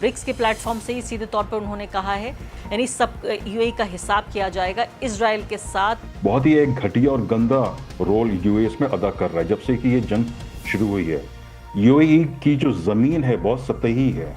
BRICS के platform से ही सीधे तौर पर उन्होंने कहा है, यानी सब यूएई का हिसाब किया जाएगा इजराइल के साथ। बहुत ही एक घटिया और गंदा रोल यूएई इसमें अदा कर रहा है जब से कि ये जंग शुरू हुई है। यूएई की जो जमीन है बहुत सतही है,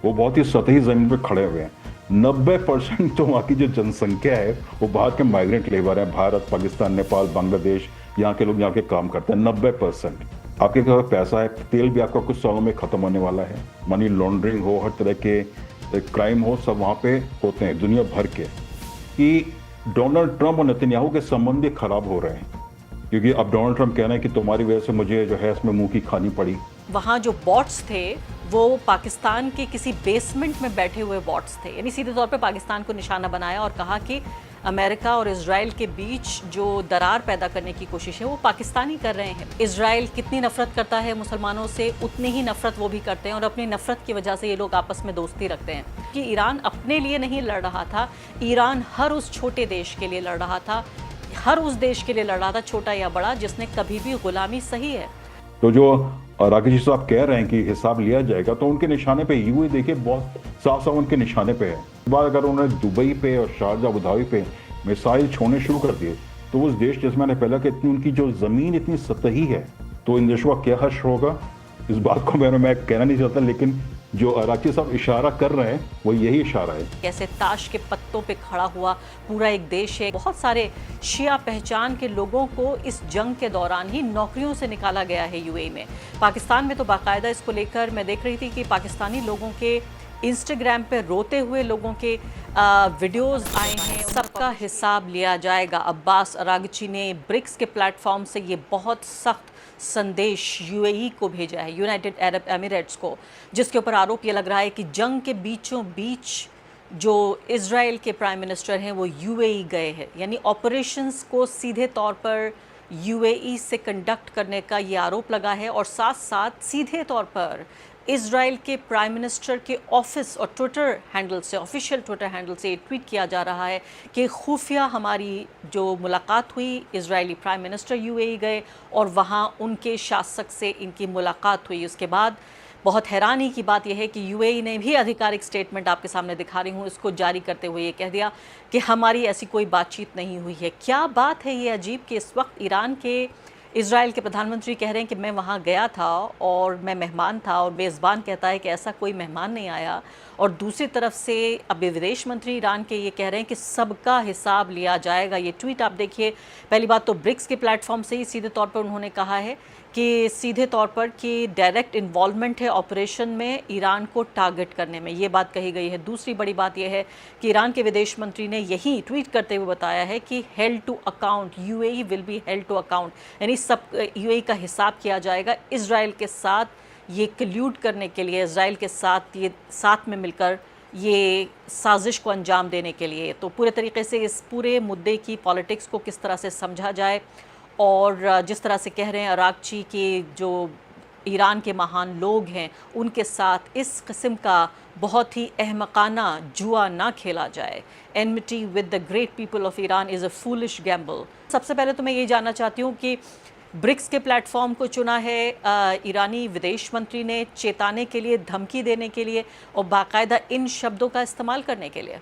वो बहुत ही सतही जमीन पे खड़े हुए हैं। 90% तो वहाँ की जो जनसंख्या है वो बाहर के माइग्रेंट लेबर हैं। भारत, पाकिस्तान, नेपाल, बांग्लादेश, यहाँ के लोग यहाँ के काम करते हैं। 90% आपके पास पैसा है, तेल भी आपका कुछ सालों में खत्म होने वाला है। मनी लॉन्ड्रिंग हो, हर तरह के क्राइम हो, सब वहाँ पे होते हैं दुनिया भर के। कि डोनाल्ड ट्रंप और नेतन्याहू के संबंध भी खराब हो रहे हैं, क्योंकि अब डोनाल्ड ट्रंप कह रहे हैं कि तुम्हारी वजह से मुझे जो है इसमें मुंह की खानी पड़ी। वहाँ जो बॉट्स थे वो पाकिस्तान के किसी बेसमेंट में बैठे हुए बॉट्स थे, यानी सीधे तौर पे पाकिस्तान को निशाना बनाया और कहा कि अमेरिका और इजराइल के बीच जो दरार पैदा करने की कोशिश है वो पाकिस्तानी कर रहे हैं। इजराइल कितनी नफरत करता है मुसलमानों से, उतनी ही नफरत वो भी करते हैं और अपनी नफरत की वजह से ये लोग आपस में दोस्ती रखते हैं। कि ईरान अपने लिए नहीं लड़ रहा था, ईरान हर उस छोटे देश के लिए लड़ रहा था, हर उस देश के लिए लड़ रहा था, छोटा या बड़ा, जिसने कभी भी गुलामी सही है। तो जो राकेश जी साहब कह रहे हैं कि हिसाब लिया जाएगा, तो उनके निशाने पे यूएई देखिए बहुत साफ साफ उनके निशाने पे है। बार अगर उन्होंने दुबई पे और शारजा अबू धाबी पे मिसाइल छोड़ने शुरू कर दिए, तो उस देश, जैसे मैंने पहले कि उनकी जो जमीन इतनी सतही है, तो इन देशों का क्या हश्र होगा, इस बात को मैं कहना नहीं चाहता, लेकिन जो राकेश साहब इशारा कर रहे हैं वो यही इशारा है। कैसे ताश के पत्तों पे खड़ा हुआ पूरा एक देश है। बहुत सारे शिया पहचान के लोगों को इस जंग के दौरान ही नौकरियों से निकाला गया है यूएई में। पाकिस्तान में तो बाकायदा इसको लेकर मैं देख रही थी कि पाकिस्तानी लोगों के इंस्टाग्राम पे रोते हुए लोगों के वीडियोस आए हैं। सबका हिसाब लिया जाएगा। अब्बास अरागची ने ब्रिक्स के प्लेटफॉर्म से ये बहुत सख्त संदेश यूएई को भेजा है, यूनाइटेड अरब एमिरेट्स को, जिसके ऊपर आरोप ये लग रहा है कि जंग के बीचों बीच जो इजराइल के प्राइम मिनिस्टर हैं वो यूएई गए हैं, यानी ऑपरेशंस को सीधे तौर पर यूएई से कंडक्ट करने का ये आरोप लगा है। और साथ साथ सीधे तौर पर इजराइल के प्राइम मिनिस्टर के ऑफिस और ट्विटर हैंडल से, ऑफिशियल ट्विटर हैंडल से ट्वीट किया जा रहा है कि खुफिया हमारी जो मुलाकात हुई, इजरायली प्राइम मिनिस्टर यूएई गए और वहाँ उनके शासक से इनकी मुलाकात हुई। उसके बाद बहुत हैरानी की बात यह है कि यूएई ने भी आधिकारिक स्टेटमेंट आपके सामने दिखा रही हूँ, इसको जारी करते हुए ये कह दिया कि हमारी ऐसी कोई बातचीत नहीं हुई है। क्या बात है ये अजीब कि इस वक्त ईरान के, इजराइल के प्रधानमंत्री कह रहे हैं कि मैं वहाँ गया था और मैं मेहमान था, और मेज़बान कहता है कि ऐसा कोई मेहमान नहीं आया। और दूसरी तरफ से अब विदेश मंत्री ईरान के ये कह रहे हैं कि सबका हिसाब लिया जाएगा। ये ट्वीट आप देखिए। पहली बात तो ब्रिक्स के प्लेटफॉर्म से ही सीधे तौर पर उन्होंने कहा है कि सीधे तौर पर कि डायरेक्ट इन्वॉल्वमेंट है ऑपरेशन में ईरान को टारगेट करने में, ये बात कही गई है। दूसरी बड़ी बात यह है कि ईरान के विदेश मंत्री ने यही ट्वीट करते हुए बताया है कि held to account, UAE will be held to account, यानी सब यूएई का हिसाब किया जाएगा इजराइल के साथ ये कल्यूड करने के लिए, इजराइल के साथ ये साथ में मिलकर ये साजिश को अंजाम देने के लिए। तो पूरे तरीके से इस पूरे मुद्दे की पॉलिटिक्स को किस तरह से समझा जाए, और जिस तरह से कह रहे हैं अरागची के जो ईरान के महान लोग हैं उनके साथ इस किस्म का बहुत ही अहमकाना जुआ ना खेला जाए। Enmity with the great people of Iran is a foolish Gamble. सबसे पहले तो मैं ये जानना चाहती हूँ कि ब्रिक्स के प्लेटफॉर्म को चुना है ईरानी विदेश मंत्री ने चेताने के लिए, धमकी देने के लिए और बाकायदा इन शब्दों का इस्तेमाल करने के लिए।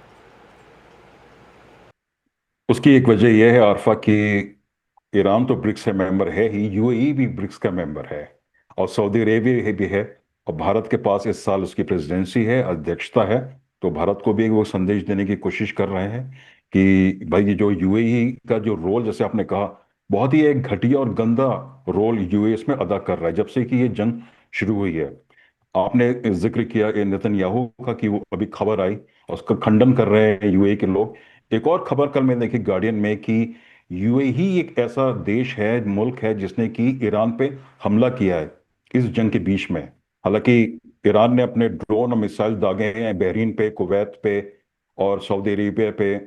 उसकी एक वजह यह है आरफा कि ईरान तो ब्रिक्स का मेंबर है ही, यूएई भी ब्रिक्स का मेंबर है, और सऊदी अरेबिया भी है, और भारत के पास इस साल उसकी प्रेसिडेंसी है, अध्यक्षता है। तो भारत को भी वो संदेश देने की कोशिश कर रहे हैं कि भाई ये जो यूएई का जो रोल, जैसे आपने कहा, बहुत ही एक घटिया और गंदा रोल यूएई इसमें अदा कर रहा है जब से कि ये जंग शुरू हुई है। आपने जिक्र किया कि नेतन्याहू का, कि वो अभी खबर आई और उसका खंडन कर रहे हैं यूएई के लोग। एक और खबर कल मैंने देखी गार्डियन में कि यूएई एक ऐसा देश है, मुल्क है, जिसने कि ईरान पे हमला किया है इस जंग के बीच में। हालांकि ईरान ने अपने ड्रोन और मिसाइल दागे हैं बहरीन पे, कुवैत पे और सऊदी अरेबिया पे,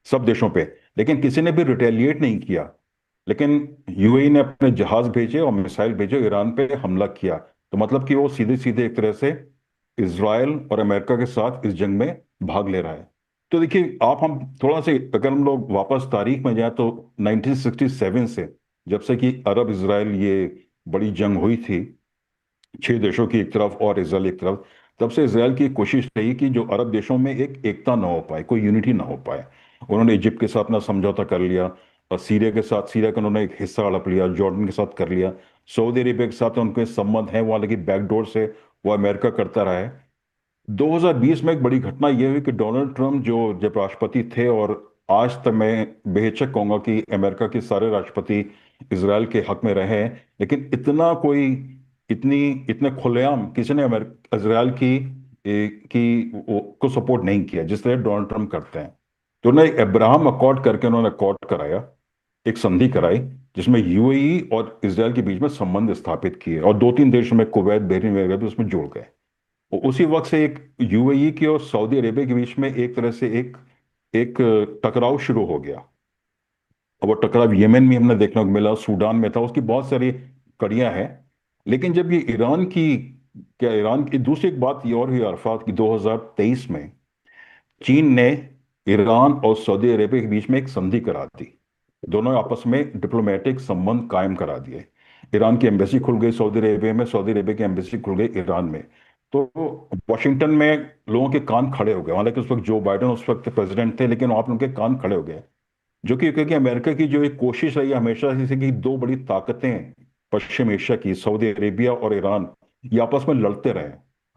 सब देशों पे, लेकिन किसी ने भी रिटेलिएट नहीं किया। लेकिन यूएई ने अपने जहाज भेजे और मिसाइल भेजे, ईरान पे हमला किया। तो मतलब कि वो सीधे सीधे एक तरह से इसराइल और अमेरिका के साथ इस जंग में भाग ले रहा है। तो देखिए आप, हम थोड़ा से अगर हम लोग वापस तारीख में जाए तो 1967 से, जब से कि अरब इसराइल ये बड़ी जंग हुई थी, 6 देशों की एक तरफ और इसराइल एक तरफ, तब से इसराइल की कोशिश रही कि जो अरब देशों में एक एकता ना हो पाए, कोई यूनिटी ना हो पाए। उन्होंने इजिप्ट के साथ अपना समझौता कर लिया, और सीरिया के साथ, सीरिया का उन्होंने एक हिस्सा हड़प लिया, जॉर्डन के साथ कर लिया, सऊदी अरेबिया के साथ उनके संबंध हैं वहां, लेकिन बैकडोर से वो अमेरिका करता रहा है। 2020 में एक बड़ी घटना यह हुई कि डोनाल्ड ट्रंप जो जब राष्ट्रपति थे, और आज तक मैं बेहिचक कहूंगा कि अमेरिका के सारे राष्ट्रपति इसराइल के हक में रहे हैं, लेकिन इतना कोई, इतनी इतने खुलेआम किसी ने इसराइल को सपोर्ट नहीं किया जिस तरह डोनाल्ड ट्रंप करते हैं। तो उन्होंने अब्राहम अकॉर्ड करके उन्होंने अकॉर्ड कराया, एक संधि कराई, जिसमें यूएई और इसराइल के बीच में संबंध स्थापित किए, और दो तीन देश में कुवैत, बहरीन वगैरह भी उसमें जुड़ गए। उसी वक्त से एक यूएई की और सऊदी अरेबिया के बीच में एक तरह से एक एक टकराव शुरू हो गया। और वो टकराव येमेन में हमने देखने को मिला, सूडान में था, उसकी बहुत सारी कड़ियां हैं। लेकिन जब ये ईरान की, क्या ईरान की दूसरी एक बात ये और हुई अरफात की, 2023 में चीन ने ईरान और सऊदी अरेबिया के बीच में एक संधि करा दी, दोनों आपस में डिप्लोमेटिक संबंध कायम करा दिए। ईरान की एम्बेसी खुल गई सऊदी अरेबिया में, सऊदी अरेबिया की एम्बेसी खुल गई ईरान में। तो वॉशिंगटन में लोगों के कान खड़े हो गए, हालांकि उस वक्त जो बाइडेन उस वक्त प्रेसिडेंट थे, लेकिन वहां पर उनके कान खड़े हो गए। जो कि क्योंकि अमेरिका की जो एक कोशिश रही है हमेशा से कि दो बड़ी ताकतें पश्चिम एशिया की, सऊदी अरेबिया और ईरान, ये आपस में लड़ते रहे,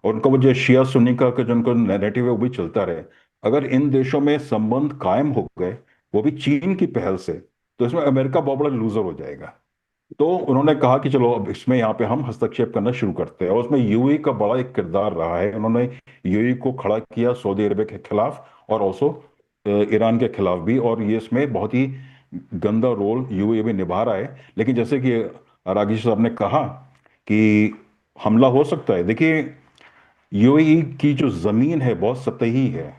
और उनका वो जो शिया सुन्नी का जो उनका नैरेटिव है वो भी चलता रहे। अगर इन देशों में संबंध कायम हो गए, वो भी चीन की पहल से, तो इसमें अमेरिका बहुत बड़ा लूजर हो जाएगा। तो उन्होंने कहा कि चलो अब इसमें यहाँ पे हम हस्तक्षेप करना शुरू करते हैं, और उसमें यूएई का बड़ा एक किरदार रहा है। उन्होंने यूएई को खड़ा किया सऊदी अरेबिया के खिलाफ, और ऑल्सो ईरान के खिलाफ भी, और ये इसमें बहुत ही गंदा रोल यूएई भी निभा रहा है। लेकिन जैसे कि रागिश साहब ने कहा कि हमला हो सकता है, देखिए यूएई की जो जमीन है बहुत सतही है,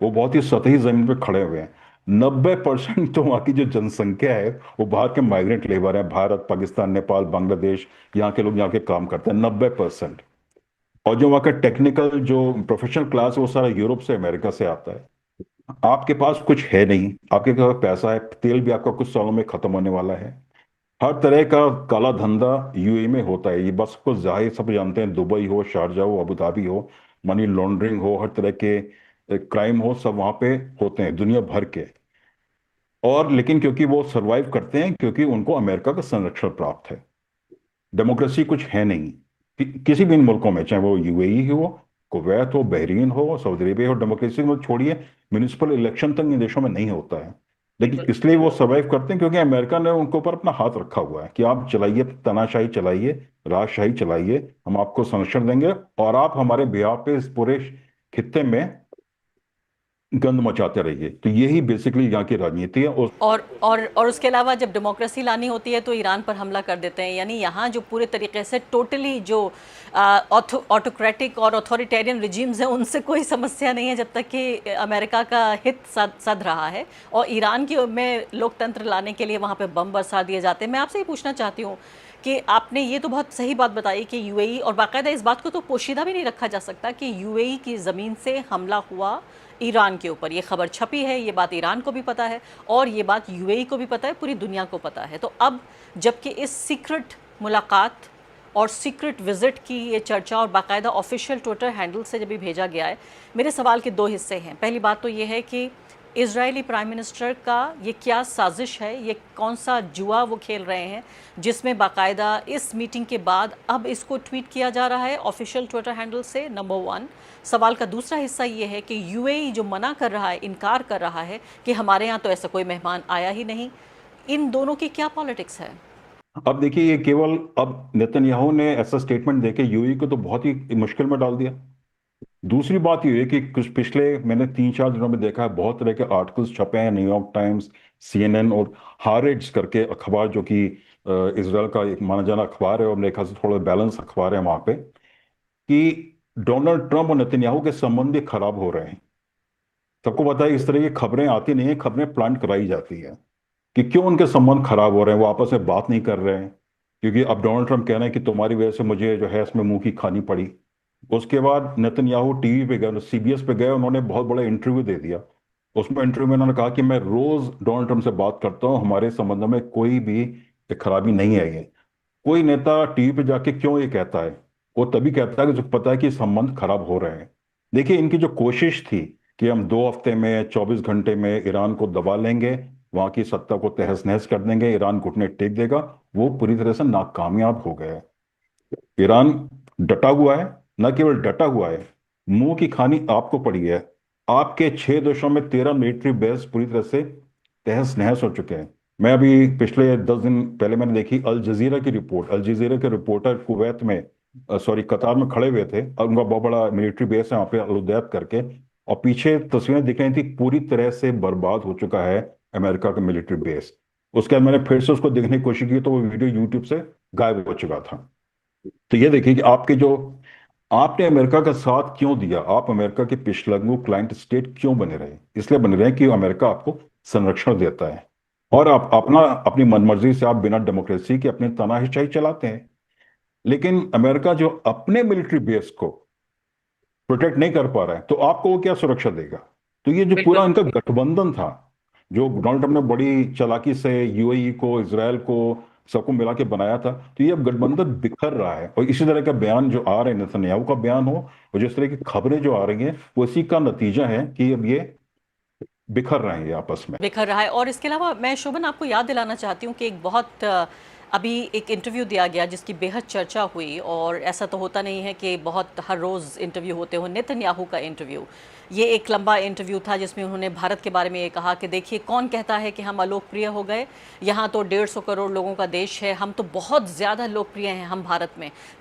वो बहुत ही सतही जमीन पे खड़े हुए हैं। 90% तो वहाँ की जो जनसंख्या है वो बाहर के माइग्रेंट लेबर है, भारत, पाकिस्तान, नेपाल, बांग्लादेश, यहाँ के लोग यहाँ के काम करते हैं, 90%। और जो वहाँ का टेक्निकल जो प्रोफेशनल क्लास है वो सारा यूरोप से, अमेरिका से आता है। आपके पास कुछ है नहीं, आपके पास पैसा है, तेल भी आपका कुछ सालों में खत्म होने वाला है। हर तरह का काला धंधा यूएई में होता है, ये बस को जाहिर सब जानते हैं, दुबई हो, शारजा हो, अबू धाबी हो, मनी लॉन्ड्रिंग हो, हर तरह के क्राइम हो, सब वहां पे होते हैं दुनिया भर के। और लेकिन क्योंकि वो सरवाइव करते हैं, क्योंकि उनको अमेरिका का संरक्षण प्राप्त है। डेमोक्रेसी कुछ है नहीं किसी भी इन मुल्कों में, चाहे वो यूएई हो, कुवैत हो, बहरीन हो, सऊदी अरेबिया हो, डेमोक्रेसी में छोड़िए, म्यूनिसिपल इलेक्शन तक इन देशों में नहीं होता है। लेकिन इसलिए वो सरवाइव करते हैं क्योंकि अमेरिका ने उनके ऊपर अपना हाथ रखा हुआ है कि आप चलाइए, तानाशाही चलाइए, राजशाही चलाइए, हम आपको संरक्षण देंगे, और आप हमारे बिहार पे इस पूरे खित्ते में गंद मचाते रहिए। तो यही बेसिकली यहाँ की राजनीति है। और उसके अलावा जब डेमोक्रेसी लानी होती है तो ईरान पर हमला कर देते हैं। यानी यहाँ जो पूरे तरीके से टोटली जो ऑटोक्रेटिक और अथॉरिटेरियन रिजीम्स हैं उनसे कोई समस्या नहीं है जब तक कि अमेरिका का हित सध रहा है, और ईरान की में लोकतंत्र लाने के लिए वहाँ पे बम बरसा दिए जाते हैं। मैं आपसे ये पूछना चाहती हूँ कि आपने ये तो बहुत सही बात बताई कि यूएई, और बाकायदा इस बात को तो पोशीदा भी नहीं रखा जा सकता कि यूएई की ज़मीन से हमला हुआ ईरान के ऊपर। ये खबर छपी है, ये बात ईरान को भी पता है, और ये बात यूएई को भी पता है, पूरी दुनिया को पता है। तो अब जबकि इस सीक्रेट मुलाकात और सीक्रेट विजिट की ये चर्चा और बाकायदा ऑफिशियल ट्विटर हैंडल से जब भी भेजा गया है, मेरे सवाल के दो हिस्से हैं। पहली बात तो ये है कि इजरायली प्राइम मिनिस्टर का ये क्या साजिश है, ये कौन सा जुआ वो खेल रहे हैं जिसमें बाकायदा इस मीटिंग के बाद अब इसको ट्वीट किया जा रहा है ऑफिशियल ट्विटर हैंडल से, नंबर वन। सवाल का दूसरा हिस्सा ये है कि यूएई जो मना कर रहा है, इनकार कर रहा है कि हमारे यहाँ तो ऐसा कोई मेहमान आया ही नहीं, इन दोनों की क्या पॉलिटिक्स है? अब देखिए, ये केवल अब नेतन्याहू ने ऐसा स्टेटमेंट देके यूएई को तो बहुत ही मुश्किल में डाल दिया। दूसरी बात यह है कि कुछ पिछले मैंने 3-4 दिनों में देखा है, बहुत तरह के आर्टिकल्स छपे हैं, न्यूयॉर्क टाइम्स, सीएनएन और हारेड्स करके अखबार, जो कि इसराइल का एक माना जाना अखबार है, और मेरे ख्याल से थोड़ा बैलेंस अखबार है वहां पे, कि डोनाल्ड ट्रंप और नेतन्याहू के संबंध भी खराब हो रहे हैं। सबको पता है इस तरह की खबरें आती नहीं है, खबरें प्लांट कराई जाती है कि क्यों उनके संबंध खराब हो रहे हैं, वो आपस में बात नहीं कर रहे हैं। क्योंकि अब डोनाल्ड ट्रंप कह रहे हैं कि तुम्हारी वजह से मुझे जो है इसमें मुंह की खानी पड़ी। उसके बाद नेतन्याहू टीवी पे गए, सीबीएस पे गए, उन्होंने बहुत बड़ा इंटरव्यू दे दिया। उसमें इंटरव्यू में उन्होंने कहा कि मैं रोज डोनाल्ड ट्रंप से बात करता हूँ, हमारे संबंध में कोई भी खराबी नहीं है। ये कोई नेता टीवी पे जाके क्यों ये कहता है? वो तभी कहता है कि जो पता है कि संबंध खराब हो रहे हैं। देखिए, इनकी जो कोशिश थी कि हम 2 हफ्ते में, 24 घंटे में ईरान को दबा लेंगे, वहां की सत्ता को तहस नहस कर देंगे, ईरान घुटने टेक देगा, वो पूरी तरह से नाकामयाब हो गया है। ईरान डटा हुआ है, न केवल डटा हुआ है, मुंह की खानी आपको पड़ी है। आपके 6 देशों में 13 मिलिट्री बेस पूरी तरह से तहस नहस हो चुके हैं। मैं अभी पिछले 10 दिन पहले मैंने देखी अल जजीरा की रिपोर्ट। अल जजीरा के रिपोर्टर कुवैत में, सॉरी, कतार में खड़े हुए थे, और उनका बहुत बड़ा मिलिट्री बेस है वहां पे, अल उदैद करके, और पीछे तस्वीरें दिख रही थी, पूरी तरह से बर्बाद हो चुका है अमेरिका का मिलिट्री बेस। उसके बाद मैंने फिर से उसको देखने की कोशिश की तो वो वीडियो यूट्यूब से गायब हो चुका था। तो ये देखिए कि आपके जो, आपने अमेरिका का साथ क्यों दिया, आप अमेरिका के पिछलग्गू क्लाइंट स्टेट क्यों बने रहे? इसलिए बने रहे कि अमेरिका आपको संरक्षण देता है, और आप अपनी मनमर्जी से आप बिना डेमोक्रेसी के अपनी तानाशाही चलाते हैं। लेकिन अमेरिका जो अपने मिलिट्री बेस को प्रोटेक्ट नहीं कर पा रहा है, तो आपको वो क्या सुरक्षा देगा? तो ये जो बिल्कुल। पूरा इनका गठबंधन था, जो डोनाल्ड ट्रंप ने बड़ी चालाकी से यूएई को, इसराइल को, सबको मिला के बनाया था, तो ये अब गठबंधन बिखर रहा है। और इसी तरह का बयान जो आ रहे हैं, नेतन्याहू का बयान हो, और जिस तरह की खबरें जो आ रही हैं, वो इसी का नतीजा है कि अब ये बिखर रहे हैं ये आपस में। बिखर रहा है। और इसके अलावा मैं शोभन आपको याद दिलाना चाहती हूँ कि एक बहुत अभी एक इंटरव्यू दिया गया जिसकी बेहद चर्चा हुई, और ऐसा तो होता नहीं है कि बहुत हर रोज़ इंटरव्यू होते हो। नेतन्याहू का इंटरव्यू, ये एक लंबा इंटरव्यू था जिसमें उन्होंने भारत के बारे में ये कहा कि देखिए, कौन कहता है कि हम अलोकप्रिय हो गए, यहाँ तो 150 करोड़ लोगों का देश है, हम तो बहुत ज़्यादा लोकप्रिय हैं। हम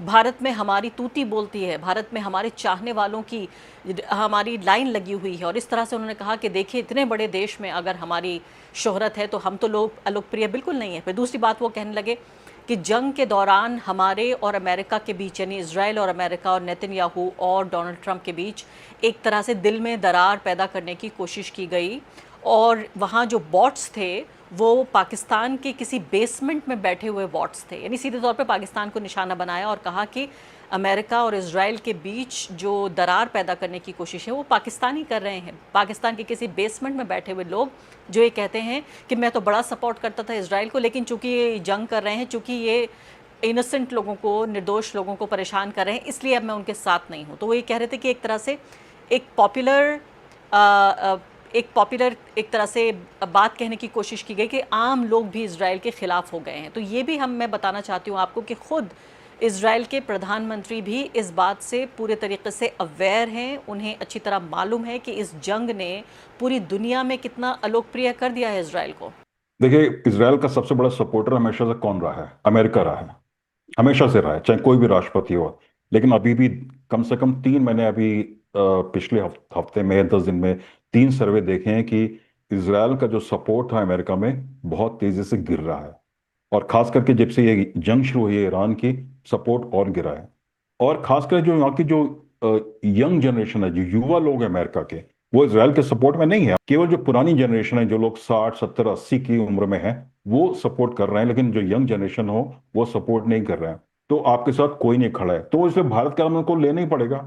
भारत में हमारी तूती बोलती है, भारत में हमारे चाहने वालों की हमारी लाइन लगी हुई है। और इस तरह से उन्होंने कहा कि देखिए, इतने बड़े देश में अगर हमारी शोहरत है तो हम तो लोग अलोकप्रिय बिल्कुल नहीं है। फिर दूसरी बात वो कहने लगे कि जंग के दौरान हमारे और अमेरिका के बीच, यानी इजराइल और अमेरिका और नेतन्याहू और डोनाल्ड ट्रंप के बीच एक तरह से दिल में दरार पैदा करने की कोशिश की गई। और वहाँ जो बॉट्स थे वो पाकिस्तान के किसी बेसमेंट में बैठे हुए बॉट्स थे, यानी सीधे तौर पे पाकिस्तान को निशाना बनाया और कहा कि अमेरिका और इजराइल के बीच जो दरार पैदा करने की कोशिश है वो पाकिस्तानी कर रहे हैं। पाकिस्तान के किसी बेसमेंट में बैठे हुए लोग जो ये कहते हैं कि मैं तो बड़ा सपोर्ट करता था इजराइल को, लेकिन चूंकि ये जंग कर रहे हैं, चूंकि ये इनोसेंट लोगों को, निर्दोष लोगों को परेशान कर रहे हैं, इसलिए अब मैं उनके साथ नहीं हूँ। तो वो ये कह रहे थे कि एक तरह से एक पॉपुलर एक तरह से बात कहने की कोशिश की गई कि आम लोग भी इजराइल के खिलाफ हो गए हैं। तो ये भी मैं बताना चाहती हूँ आपको कि खुद इजराइल के प्रधानमंत्री भी इस बात से पूरे तरीके से अवेयर हैं। उन्हें अच्छी तरह मालूम है कि इस जंग ने पूरी दुनिया में कितना अलोकप्रिय कर दिया है इजराइल को। देखिए, इसराइल का सबसे बड़ा सपोर्टर हमेशा से कौन रहा है? अमेरिका रहा है, हमेशा से रहा है, चाहे कोई भी राष्ट्रपति हो। लेकिन अभी भी कम से कम तीन, मैंने अभी पिछले हफ्ते में, 10 दिन में 3 सर्वे देखे हैं कि इसराइल का जो सपोर्ट था अमेरिका में बहुत तेजी से गिर रहा है। और खास करके जब से ये जंग शुरू हुई है ईरान की, सपोर्ट और गिरा है। और खासकर जो यहाँ की जो यंग जनरेशन है, जो युवा लोग हैं अमेरिका के, वो इसराइल के सपोर्ट में नहीं है। केवल जो पुरानी जनरेशन है, जो लोग 60 70 80 की उम्र में है, वो सपोर्ट कर रहे हैं, लेकिन जो यंग जनरेशन हो वो सपोर्ट नहीं कर रहे हैं। तो आपके साथ कोई नहीं खड़ा है, तो इसलिए भारत का नाम उनको लेना ही पड़ेगा।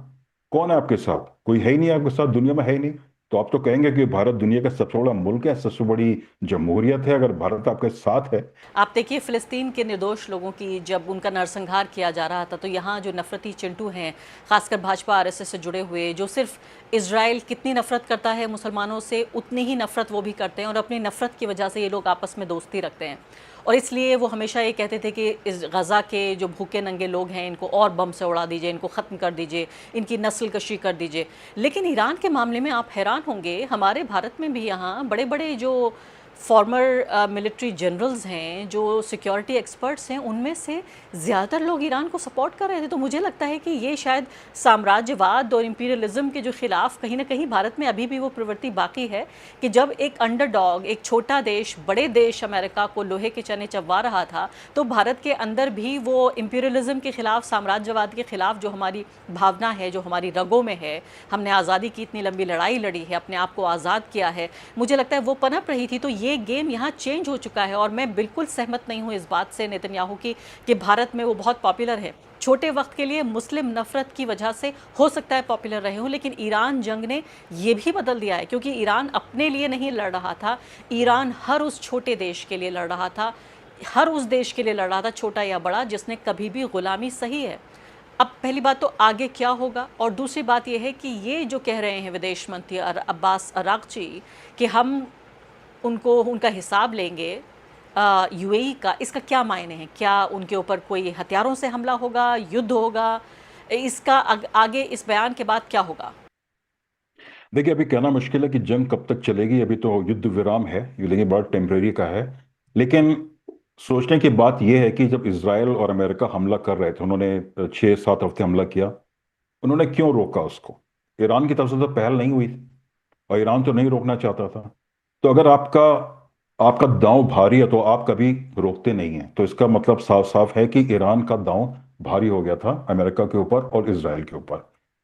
कौन है आपके साथ? कोई है ही नहीं आपके साथ, दुनिया में है ही नहीं। तो आप तो कहेंगे कि भारत दुनिया का सबसे बड़ा मुल्क है, सबसे बड़ी जमहूरियत है, अगर भारत आपके साथ है। आप देखिए, फ़िलिस्तीन के निर्दोष लोगों की जब उनका नरसंहार किया जा रहा था, तो यहाँ जो नफरती चिंटू हैं, खासकर भाजपा आरएसएस से जुड़े हुए, जो सिर्फ इजराइल कितनी नफरत करता है मुसलमानों से, उतनी ही नफरत वो भी करते हैं, और अपनी नफरत की वजह से ये लोग आपस में दोस्ती रखते हैं। और इसलिए वो हमेशा ये कहते थे कि इस गज़ा के जो भूखे नंगे लोग हैं, इनको और बम से उड़ा दीजिए, इनको ख़त्म कर दीजिए, इनकी नस्ल कशी कर दीजिए। लेकिन ईरान के मामले में आप हैरान होंगे, हमारे भारत में भी यहाँ बड़े बड़े जो फॉर्मर मिलिट्री जनरल्स हैं, जो सिक्योरिटी एक्सपर्ट्स हैं, उनमें से ज़्यादातर लोग ईरान को सपोर्ट कर रहे थे। तो मुझे लगता है कि ये शायद साम्राज्यवाद और इंपीरियलिज्म के जो खिलाफ कहीं ना कहीं भारत में अभी भी वो प्रवृत्ति बाकी है कि जब एक अंडरडॉग, एक छोटा देश बड़े देश अमेरिका को लोहे के चने चबवा रहा था, तो भारत के अंदर भी वो इंपीरियलिज्म के खिलाफ, साम्राज्यवाद के खिलाफ जो हमारी भावना है, जो हमारी रगों में है, हमने आज़ादी की इतनी लंबी लड़ाई लड़ी है, अपने आप को आज़ाद किया है, मुझे लगता है वो पनप रही थी। तो ये गेम यहाँ चेंज हो चुका है। और मैं बिल्कुल सहमत नहीं हूँ इस बात से नेतन्याहू की कि भारत में वो बहुत पॉपुलर है। छोटे वक्त के लिए मुस्लिम नफरत की वजह से हो सकता है पॉपुलर रहे हो, लेकिन ईरान जंग ने ये भी बदल दिया है, क्योंकि ईरान अपने लिए नहीं लड़ रहा था, ईरान हर उस छोटे देश के लिए लड़ रहा था, हर उस देश के लिए लड़ रहा था, छोटा या बड़ा, जिसने कभी भी गुलामी सही है, अब पहली बात तो आगे क्या होगा, और दूसरी बात यह है कि ये जो कह रहे हैं विदेश मंत्री अब्बास अरागची कि हम उनको उनका हिसाब लेंगे यूएई का, इसका क्या मायने हैं? क्या उनके ऊपर कोई हथियारों से हमला होगा, युद्ध होगा? इसका आगे इस बयान के बाद क्या होगा? देखिए, अभी कहना मुश्किल है कि जंग कब तक चलेगी। अभी तो युद्ध विराम है, ये लेकिन बड़ा टेम्परेरी का है। लेकिन सोचने की बात यह है कि जब इसराइल और अमेरिका हमला कर रहे थे, उन्होंने 6-7 हफ्ते हमला किया, उन्होंने क्यों रोका उसको? ईरान की तरफ से तो पहल नहीं हुई थी, और ईरान तो नहीं रोकना चाहता था। तो अगर आपका आपका दांव भारी है तो आप कभी रोकते नहीं हैं। तो इसका मतलब साफ साफ है कि ईरान का दांव भारी हो गया था अमेरिका के ऊपर और इसराइल के ऊपर।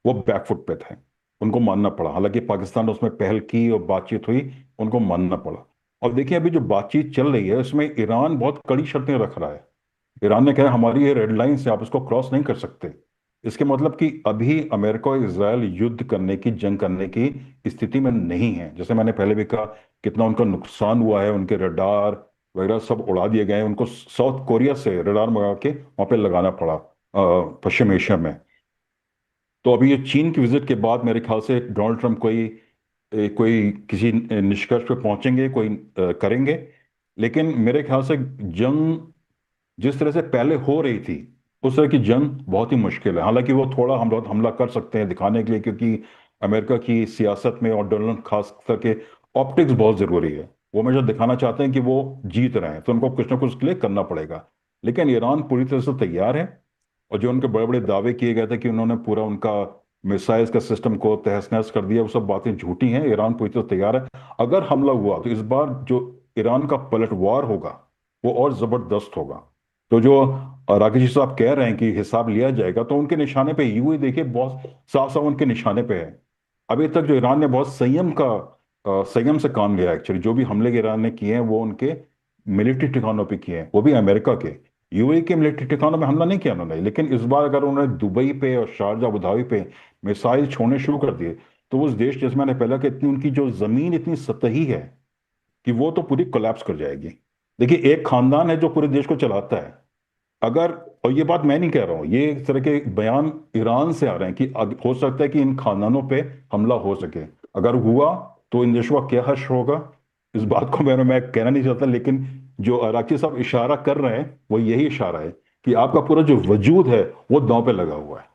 वो बैकफुट पे थे, उनको मानना पड़ा। हालांकि पाकिस्तान ने उसमें पहल की और बातचीत हुई, उनको मानना पड़ा। और देखिए, अभी जो बातचीत चल रही है उसमें ईरान बहुत कड़ी शर्तें रख रहा है। ईरान ने कहा हमारी ये रेड लाइन से आप इसको क्रॉस नहीं कर सकते। इसके मतलब कि अभी अमेरिका और इसराइल युद्ध करने की, जंग करने की स्थिति में नहीं है। जैसे मैंने पहले भी कहा, कितना उनका नुकसान हुआ है, उनके रडार वगैरह सब उड़ा दिए गए हैं। उनको साउथ कोरिया से रडार मंगा के वहां पे लगाना पड़ा पश्चिम एशिया में। तो अभी ये चीन की विजिट के बाद मेरे ख्याल से डोनाल्ड ट्रंप कोई किसी निष्कर्ष पे पहुंचेंगे, कोई करेंगे। लेकिन मेरे ख्याल से जंग जिस तरह से पहले हो रही थी, उस तरह की जंग बहुत ही मुश्किल है। हालांकि वो थोड़ा हमला हमला कर सकते हैं दिखाने के लिए, क्योंकि अमेरिका की सियासत में और डोनाल्ड खास करके ऑप्टिक्स बहुत जरूरी है। वो हमेशा दिखाना चाहते हैं कि वो जीत रहे हैं, तो उनको कुछ ना कुछ के लिए करना पड़ेगा। लेकिन ईरान पूरी तरह से तैयार है। और जो उनके बड़े बड़े दावे किए गए थे कि उन्होंने पूरा उनका मिसाइल्स का सिस्टम को तहस नहस कर दिया, वो सब बातें झूठी हैं। ईरान पूरी तरह तैयार है। अगर हमला हुआ तो इस बार जो ईरान का पलटवार होगा वो और जबरदस्त होगा। तो जो राकेश जी साहब कह रहे हैं कि हिसाब लिया जाएगा, तो उनके निशाने पे यूं ही देखिए, बहुत साफ साफ उनके निशाने पे है। अभी तक जो ईरान ने बहुत संयम से काम लिया। एक्चुअली जो भी हमले ईरान ने किए हैं वो उनके मिलिट्री ठिकानों पे किए हैं, वो भी अमेरिका के। यूएई के मिलिट्री ठिकानों में हमला नहीं किया उन्होंने। लेकिन इस बार अगर उन्होंने दुबई पे और शारजा अबू धाबी पे मिसाइल छोड़ने शुरू कर दिए, तो उस देश, जैसे मैंने पहले कहा, इतनी उनकी जो जमीन इतनी सतही है कि वो तो पूरी कोलैप्स कर जाएगी। देखिए, एक खानदान है जो पूरे देश को चलाता है। अगर, और ये बात मैं नहीं कह रहा हूं, ये इस तरह के बयान ईरान से आ रहे हैं कि हो सकता है कि इन खानदानों पे हमला हो सके। अगर हुआ तो इन देशों का क्या हश्र होगा, इस बात को मैं कहना नहीं चाहता। लेकिन जो अराकी साहब इशारा कर रहे हैं वो यही इशारा है कि आपका पूरा जो वजूद है वो दांव पे लगा हुआ है।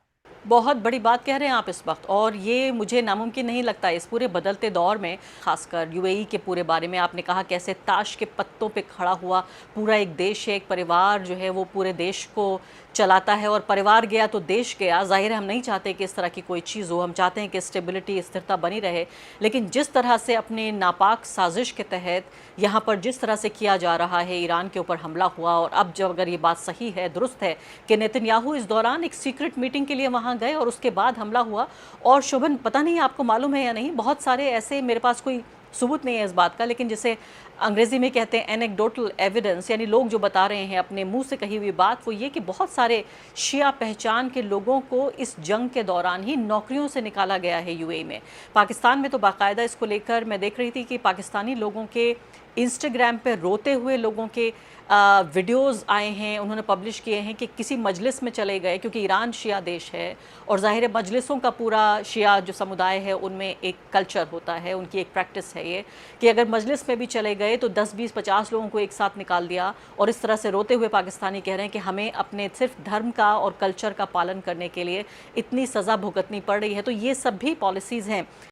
बहुत बड़ी बात कह रहे हैं आप इस वक्त, और ये मुझे नामुमकिन नहीं लगता इस पूरे बदलते दौर में। खासकर यूएई के पूरे बारे में आपने कहा कैसे ताश के पत्तों पे खड़ा हुआ पूरा एक देश है, एक परिवार जो है वो पूरे देश को चलाता है, और परिवार गया तो देश गया। जाहिर है हम नहीं चाहते कि इस तरह की कोई चीज़ हो, हम चाहते हैं कि स्टेबिलिटी, स्थिरता बनी रहे। लेकिन जिस तरह से अपने नापाक साजिश के तहत यहाँ पर जिस तरह से किया जा रहा है, ईरान के ऊपर हमला हुआ, और अब जब अगर ये बात सही है, दुरुस्त है कि नेतन्याहू इस दौरान एक सीक्रेट मीटिंग के लिए वहाँ गए और उसके बाद हमला हुआ। और शोभन, पता नहीं आपको मालूम है या नहीं, बहुत सारे ऐसे, मेरे पास कोई सबूत नहीं है इस बात का, लेकिन जिसे अंग्रेजी में कहते हैं एनेक्डोटल एविडेंस, यानी लोग जो बता रहे हैं अपने मुंह से कही हुई बात, वो ये कि बहुत सारे शिया पहचान के लोगों को इस जंग के दौरान ही नौकरियों से निकाला गया है यूएई में। पाकिस्तान में तो बाकायदा इसको लेकर मैं देख रही थी कि पाकिस्तानी लोगों के इंस्टाग्राम पे रोते हुए लोगों के वीडियोस आए हैं, उन्होंने पब्लिश किए हैं कि किसी मजलिस में चले गए, क्योंकि ईरान शिया देश है और ज़ाहिर है मजलिसों का पूरा शिया जो समुदाय है उनमें एक कल्चर होता है, उनकी एक प्रैक्टिस है ये, कि अगर मजलिस में भी चले गए तो 10, 20, 50 लोगों को एक साथ निकाल दिया। और इस तरह से रोते हुए पाकिस्तानी कह रहे हैं कि हमें अपने सिर्फ धर्म का और कल्चर का पालन करने के लिए इतनी सज़ा भुगतनी पड़ रही है। तो ये सब भी पॉलिसीज़ हैं